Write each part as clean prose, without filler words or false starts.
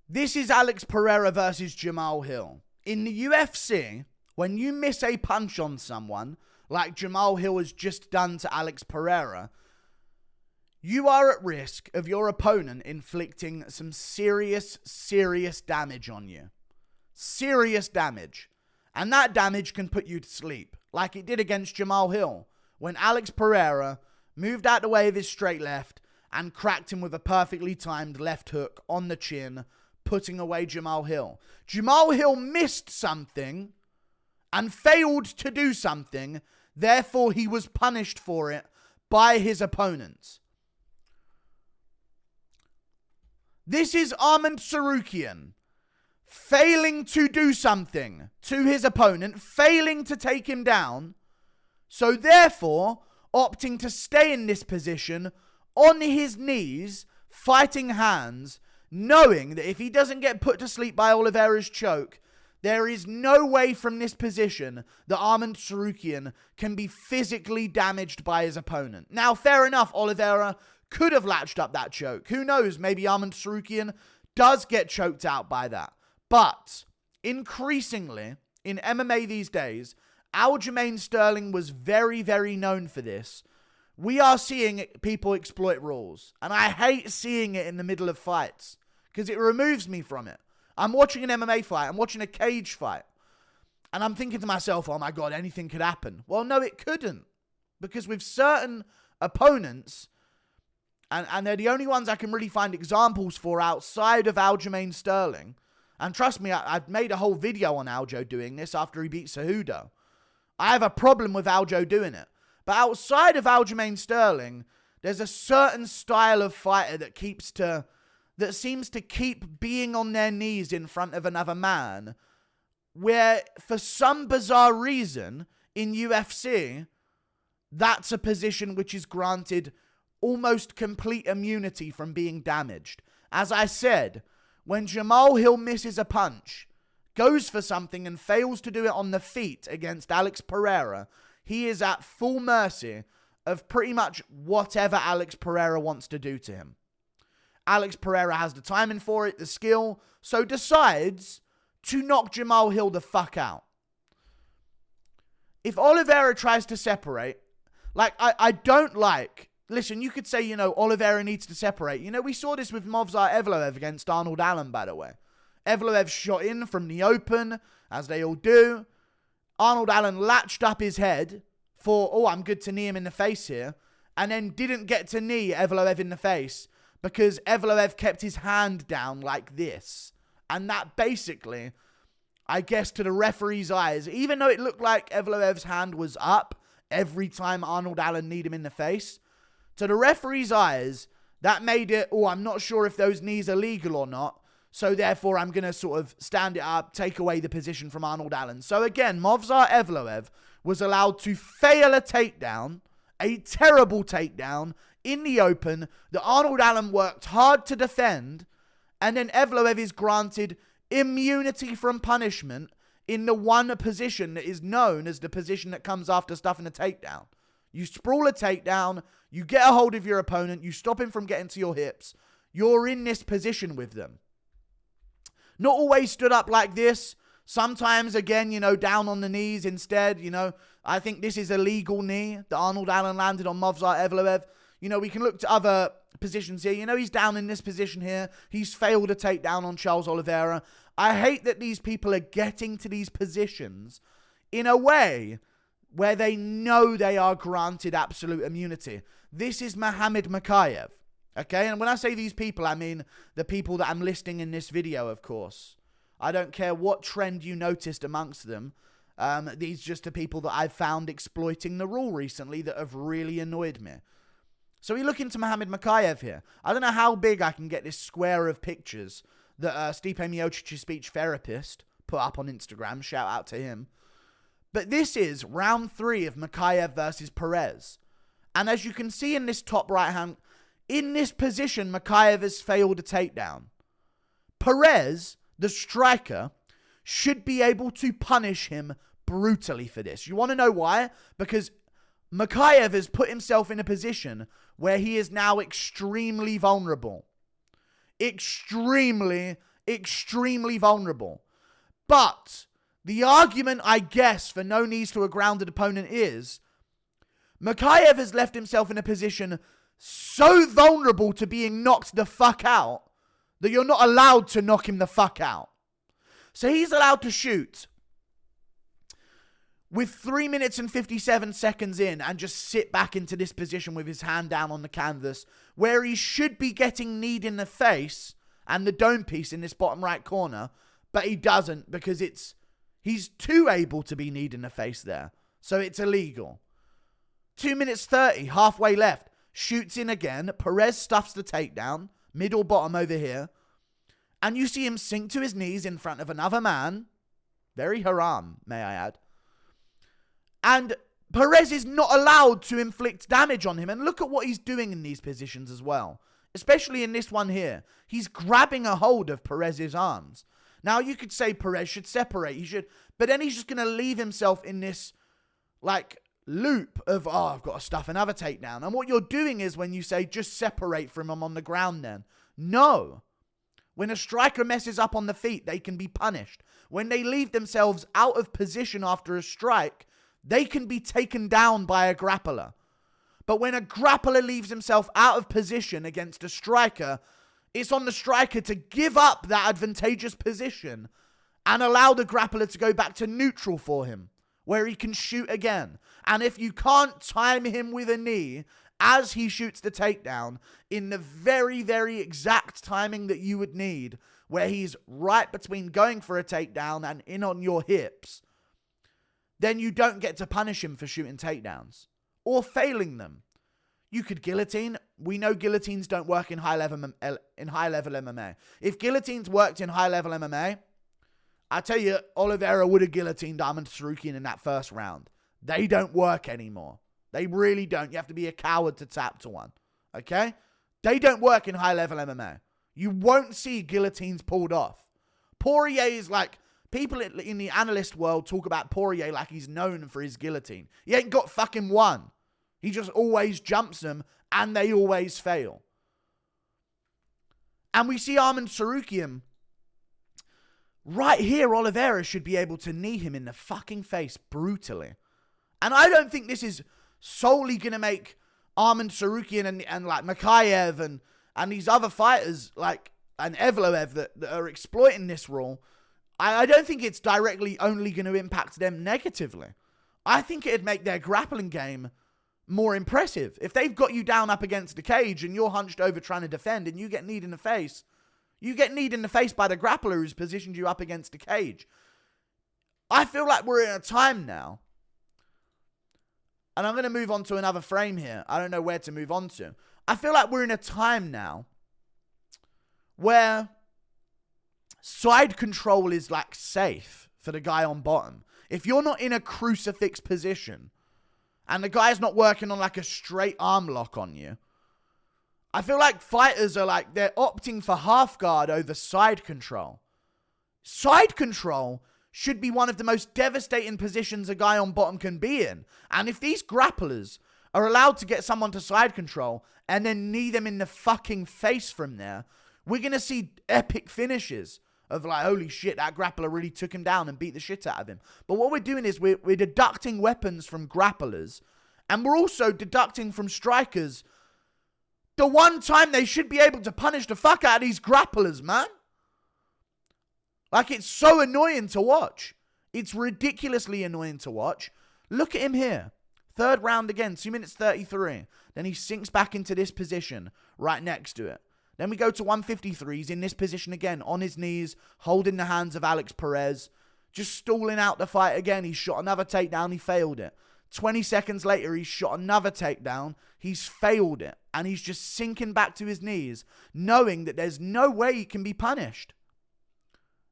This is Alex Pereira versus Jamal Hill. In the UFC, when you miss a punch on someone, like Jamal Hill has just done to Alex Pereira, you are at risk of your opponent inflicting some serious damage on you. Serious damage. And that damage can put you to sleep, like it did against Jamal Hill, when Alex Pereira moved out the way of his straight left and cracked him with a perfectly timed left hook on the chin, putting away Jamal Hill. Jamal Hill missed something and failed to do something, therefore he was punished for it by his opponents. This is Tsarukyan failing to do something to his opponent, failing to take him down, so therefore opting to stay in this position on his knees, fighting hands, knowing that if he doesn't get put to sleep by Oliveira's choke, there is no way from this position that Tsarukyan can be physically damaged by his opponent. Now, fair enough, Oliveira could have latched up that choke. Who knows? Maybe Tsarukyan does get choked out by that. But increasingly, in MMA these days, Aljamain Sterling was very known for this. We are seeing people exploit rules. And I hate seeing it in the middle of fights, because it removes me from it. I'm watching an MMA fight. I'm watching a cage fight. And I'm thinking to myself, oh my God, anything could happen. Well, no, it couldn't. Because with certain opponents, and they're the only ones I can really find examples for outside of Aljamain Sterling. And trust me, I've made a whole video on Aljo doing this after he beat Cejudo. I have a problem with Aljo doing it. But outside of Aljamain Sterling, there's a certain style of fighter that seems to keep being on their knees in front of another man, where for some bizarre reason in UFC, that's a position which is granted almost complete immunity from being damaged. As I said, when Jamal Hill misses a punch, goes for something and fails to do it on the feet against Alex Pereira, he is at full mercy of pretty much whatever Alex Pereira wants to do to him. Alex Pereira has the timing for it, the skill, so decides to knock Jamal Hill the fuck out. If Oliveira tries to separate, I don't like... Listen, you could say, Oliveira needs to separate. We saw this with Evloev against Arnold Allen, by the way. Evloev shot in from the open, as they all do. Arnold Allen latched up his head for, I'm good to knee him in the face here, and then didn't get to knee Evloev in the face because Evloev kept his hand down like this. And that basically, I guess to the referee's eyes, even though it looked like Evloev's hand was up every time Arnold Allen kneed him in the face, to the referee's eyes, that made it, I'm not sure if those knees are legal or not, so therefore I'm going to sort of stand it up, take away the position from Arnold Allen. So again, Movsar Evloev was allowed to fail a takedown, a terrible takedown, in the open, that Arnold Allen worked hard to defend, and then Evloev is granted immunity from punishment in the one position that is known as the position that comes after stuffing a takedown. You sprawl a takedown, you get a hold of your opponent, you stop him from getting to your hips, you're in this position with them. Not always stood up like this. Sometimes, again, down on the knees instead. I think this is a legal knee that Arnold Allen landed on Movsar Evloev. We can look to other positions here. He's down in this position here. He's failed a takedown on Charles Oliveira. I hate that these people are getting to these positions in a way where they know they are granted absolute immunity. This is Mokaev. Okay, and when I say these people, I mean the people that I'm listing in this video, of course. I don't care what trend you noticed amongst them. These just are people that I've found exploiting the rule recently that have really annoyed me. So we look into Mokaev here. I don't know how big I can get this square of pictures that Stipe Miocic's speech therapist put up on Instagram. Shout out to him. But this is round 3 of Mokaev versus Perez. And as you can see in this top right hand, in this position, Mokaev has failed a takedown. Perez, the striker, should be able to punish him brutally for this. You want to know why? Because Mokaev has put himself in a position where he is now extremely vulnerable. Extremely extremely vulnerable. But the argument, I guess, for no knees to a grounded opponent is Mokaev has left himself in a position so vulnerable to being knocked the fuck out that you're not allowed to knock him the fuck out. So he's allowed to shoot with 3 minutes and 57 seconds in and just sit back into this position with his hand down on the canvas where he should be getting kneed in the face and the dome piece in this bottom right corner, but he doesn't because he's too able to be kneed in the face there. So it's illegal. 2 minutes 30, halfway left. Shoots in again. Perez stuffs the takedown. Middle bottom over here. And you see him sink to his knees in front of another man. Very haram, may I add. And Perez is not allowed to inflict damage on him. And look at what he's doing in these positions as well. Especially in this one here. He's grabbing a hold of Perez's arms. Now, you could say Perez should separate. But then he's just going to leave himself in this, loop of, I've got to stuff another takedown. And what you're doing is when you say, just separate from him on the ground then. No. When a striker messes up on the feet, they can be punished. When they leave themselves out of position after a strike, they can be taken down by a grappler. But when a grappler leaves himself out of position against a striker, it's on the striker to give up that advantageous position and allow the grappler to go back to neutral for him, where he can shoot again. And if you can't time him with a knee as he shoots the takedown in the very, very exact timing that you would need, where he's right between going for a takedown and in on your hips, then you don't get to punish him for shooting takedowns or failing them. You could guillotine. We know guillotines don't work in high-level MMA. If guillotines worked in high-level MMA, I tell you, Oliveira would have guillotined Tsarukyan in that first round. They don't work anymore. They really don't. You have to be a coward to tap to one. Okay? They don't work in high-level MMA. You won't see guillotines pulled off. Poirier is people in the analyst world talk about Poirier like he's known for his guillotine. He ain't got fucking one. He just always jumps them and they always fail. And we see Tsarukyan. Right here, Oliveira should be able to knee him in the fucking face brutally. And I don't think this is solely going to make Tsarukyan and Mokaev and these other fighters and Evloev that are exploiting this rule. I don't think it's directly only going to impact them negatively. I think it'd make their grappling game more impressive. If they've got you down up against the cage and you're hunched over trying to defend and you get kneed in the face, you get kneed in the face by the grappler who's positioned you up against the cage. I feel like we're in a time now. And I'm going to move on to another frame here. I don't know where to move on to. I feel like we're in a time now where side control is safe for the guy on bottom. If you're not in a crucifix position and the guy's not working on a straight arm lock on you, I feel like fighters are they're opting for half guard over side control. Side control should be one of the most devastating positions a guy on bottom can be in. And if these grapplers are allowed to get someone to side control and then knee them in the fucking face from there, we're going to see epic finishes of holy shit, that grappler really took him down and beat the shit out of him. But what we're doing is we're deducting weapons from grapplers and we're also deducting from strikers the one time they should be able to punish the fuck out of these grapplers, man. It's so annoying to watch. It's ridiculously annoying to watch. Look at him here. Third round again, 2 minutes 33. Then he sinks back into this position right next to it. Then we go to 153. He's in this position again, on his knees, holding the hands of Alex Perez. Just stalling out the fight again. He shot another takedown. He failed it. 20 seconds later, he shot another takedown. He's failed it. And he's just sinking back to his knees, knowing that there's no way he can be punished.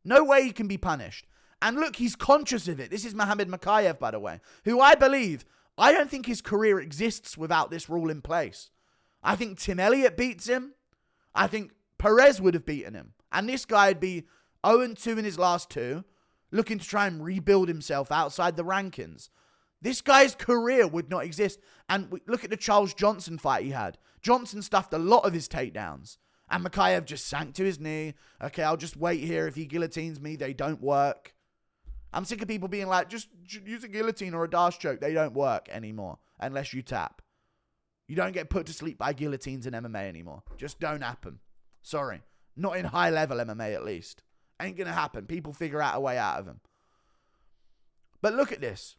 No way he can be punished. And look, he's conscious of it. This is Mokaev, by the way, who I don't think his career exists without this rule in place. I think Tim Elliott beats him. I think Perez would have beaten him. And this guy would be 0-2 in his last two, looking to try and rebuild himself outside the rankings. This guy's career would not exist. And look at the Charles Johnson fight he had. Johnson stuffed a lot of his takedowns. And Mokaev just sank to his knee. Okay, I'll just wait here. If he guillotines me, they don't work. I'm sick of people being like, just use a guillotine or a dash choke. They don't work anymore unless you tap. You don't get put to sleep by guillotines in MMA anymore. Just don't happen. Sorry. Not in high-level MMA, at least. Ain't going to happen. People figure out a way out of them. But look at this.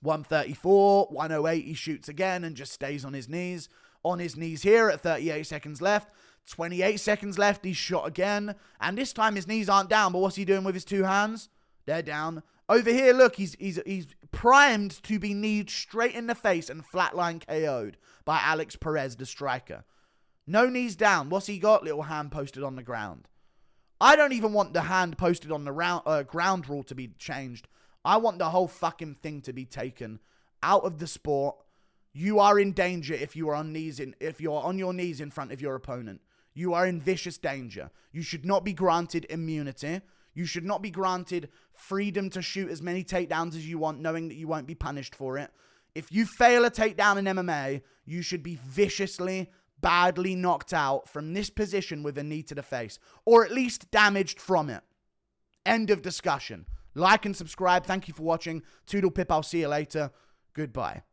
134, 108, he shoots again and just stays on his knees. On his knees here at 38 seconds left. 28 seconds left, he's shot again. And this time his knees aren't down, but what's he doing with his two hands? They're down. Over here, look, he's primed to be kneed straight in the face and flatline KO'd by Alex Perez, the striker. No knees down. What's he got? Little hand posted on the ground. I don't even want the hand posted on the ground rule to be changed. I want the whole fucking thing to be taken out of the sport. You are in danger if you are on your knees in front of your opponent. You are in vicious danger. You should not be granted immunity. You should not be granted freedom to shoot as many takedowns as you want, knowing that you won't be punished for it. If you fail a takedown in MMA, you should be viciously, badly knocked out from this position with a knee to the face, or at least damaged from it. End of discussion. Like and subscribe. Thank you for watching. Toodle pip. I'll see you later. Goodbye.